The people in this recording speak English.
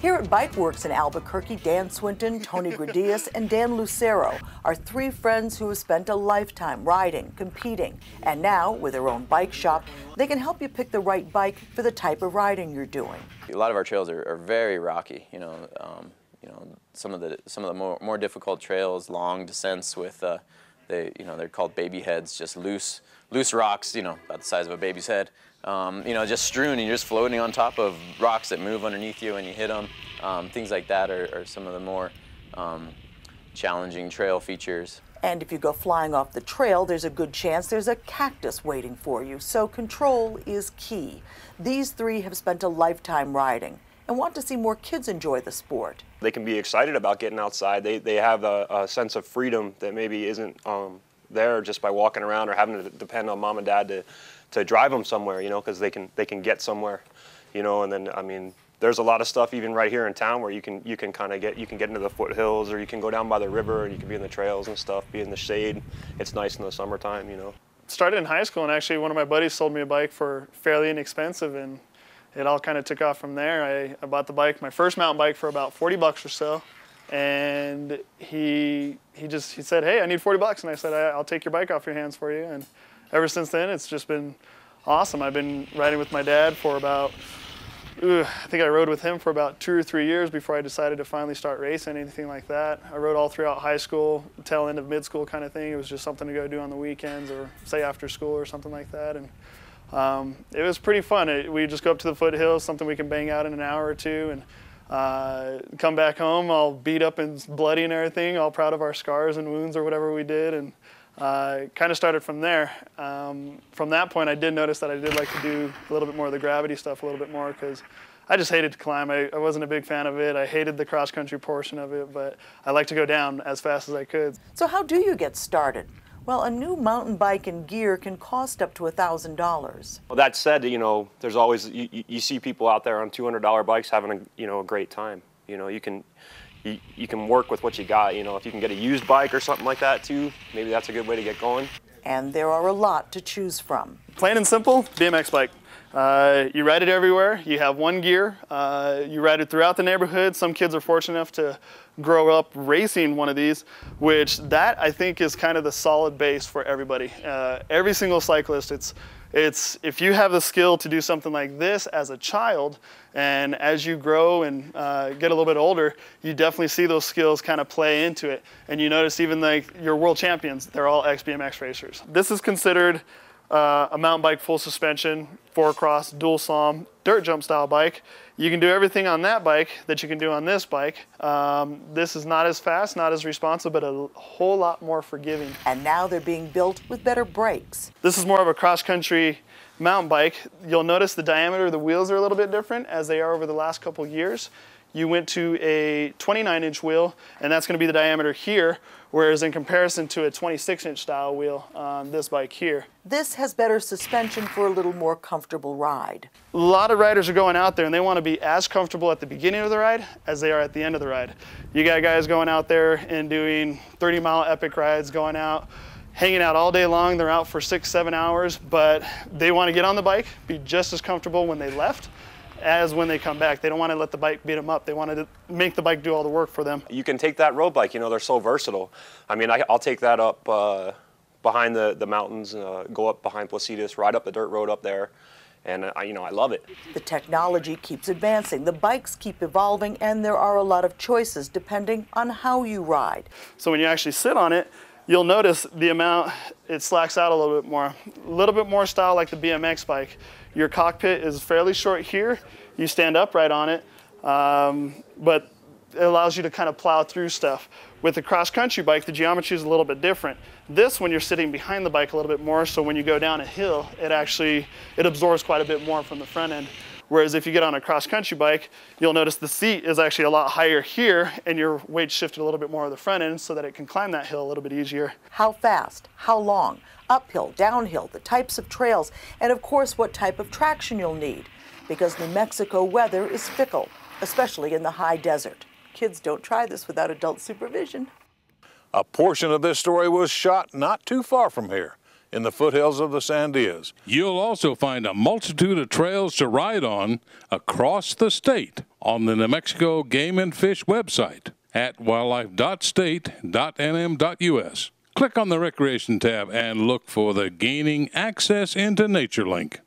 Here at Bike Works in Albuquerque, Dan Swinton, Tony Gradius, and Dan Lucero are three friends who have spent a lifetime riding, competing, and now, with their own bike shop, they can help you pick the right bike for the type of riding you're doing. A lot of our trails are very rocky. Some of the more difficult trails, long descents with they're called baby heads, just loose rocks, about the size of a baby's head. Just strewn, and you're just floating on top of rocks that move underneath you when you hit them. Things like that are some of the more challenging trail features. And if you go flying off the trail, there's a good chance there's a cactus waiting for you, so control is key. These three have spent a lifetime riding and want to see more kids enjoy the sport. They can be excited about getting outside. They have a sense of freedom that maybe isn't there just by walking around or having to depend on mom and dad to drive them somewhere, because they can get somewhere, and then, I mean, there's a lot of stuff even right here in town where you can get into the foothills, or you can go down by the river and you can be in the trails and stuff, be in the shade. It's nice in the summertime, Started in high school, and actually one of my buddies sold me a bike for fairly inexpensive, and it all kind of took off from there. I bought the bike, my first mountain bike, for about 40 bucks or so, and he said, "Hey, I need 40 bucks," and I said, "I'll take your bike off your hands for you." And ever since then, it's just been awesome. I've been riding with my dad for about, I think I rode with him for about 2 or 3 years before I decided to finally start racing, anything like that. I rode all throughout high school, tail end of mid school kind of thing. It was just something to go do on the weekends or say after school or something like that. And it was pretty fun. We just go up to the foothills, something we can bang out in an hour or two, and come back home all beat up and bloody and everything, all proud of our scars and wounds or whatever we did. And kind of started from there. From that point, I did notice that I did like to do a little bit more of the gravity stuff a little bit more, because I just hated to climb. I wasn't a big fan of it. I hated the cross-country portion of it, but I like to go down as fast as I could. So how do you get started? Well, a new mountain bike and gear can cost up to $1,000. Well, that said, there's always, you see people out there on $200 bikes having a great time. You can work with what you got. If you can get a used bike or something like that too, maybe that's a good way to get going. And there are a lot to choose from. Plain and simple, BMX bike. You ride it everywhere. You have one gear. You ride it throughout the neighborhood. Some kids are fortunate enough to grow up racing one of these, which that I think is kind of the solid base for everybody. Every single cyclist, it's if you have the skill to do something like this as a child, and as you grow and get a little bit older, you definitely see those skills kind of play into it. And you notice even like your world champions, they're all ex-BMX racers. This is considered a mountain bike full suspension, 4-cross, dual SOM, dirt jump style bike. You can do everything on that bike that you can do on this bike. This is not as fast, not as responsive, but a whole lot more forgiving. And now they're being built with better brakes. This is more of a cross-country mountain bike. You'll notice the diameter of the wheels are a little bit different as they are over the last couple years. You went to a 29-inch wheel, and that's going to be the diameter here, whereas in comparison to a 26-inch style wheel on this bike here. This has better suspension for a little more comfortable ride. A lot of riders are going out there and they want to be as comfortable at the beginning of the ride as they are at the end of the ride. You got guys going out there and doing 30-mile epic rides, going out, hanging out all day long. They're out for 6-7 hours, but they want to get on the bike, be just as comfortable when they left as when they come back. They don't want to let the bike beat them up. They want to make the bike do all the work for them. You can take that road bike, they're so versatile. I mean, I'll take that up behind the mountains, go up behind Placitas, ride up the dirt road up there, and I love it. The technology keeps advancing, the bikes keep evolving, and there are a lot of choices depending on how you ride. So when you actually sit on it, you'll notice the amount, it slacks out a little bit more style like the BMX bike. Your cockpit is fairly short here. You stand upright on it, but it allows you to kind of plow through stuff. With the cross-country bike, the geometry is a little bit different. This, when you're sitting behind the bike a little bit more, so when you go down a hill, it absorbs quite a bit more from the front end. Whereas if you get on a cross-country bike, you'll notice the seat is actually a lot higher here, and your weight shifted a little bit more to the front end so that it can climb that hill a little bit easier. How fast? How long? Uphill, downhill, the types of trails, and of course what type of traction you'll need. Because New Mexico weather is fickle, especially in the high desert. Kids don't try this without adult supervision. A portion of this story was shot not too far from here, in the foothills of the Sandias. You'll also find a multitude of trails to ride on across the state on the New Mexico Game and Fish website at wildlife.state.nm.us. Click on the Recreation tab and look for the Gaining Access into Nature link.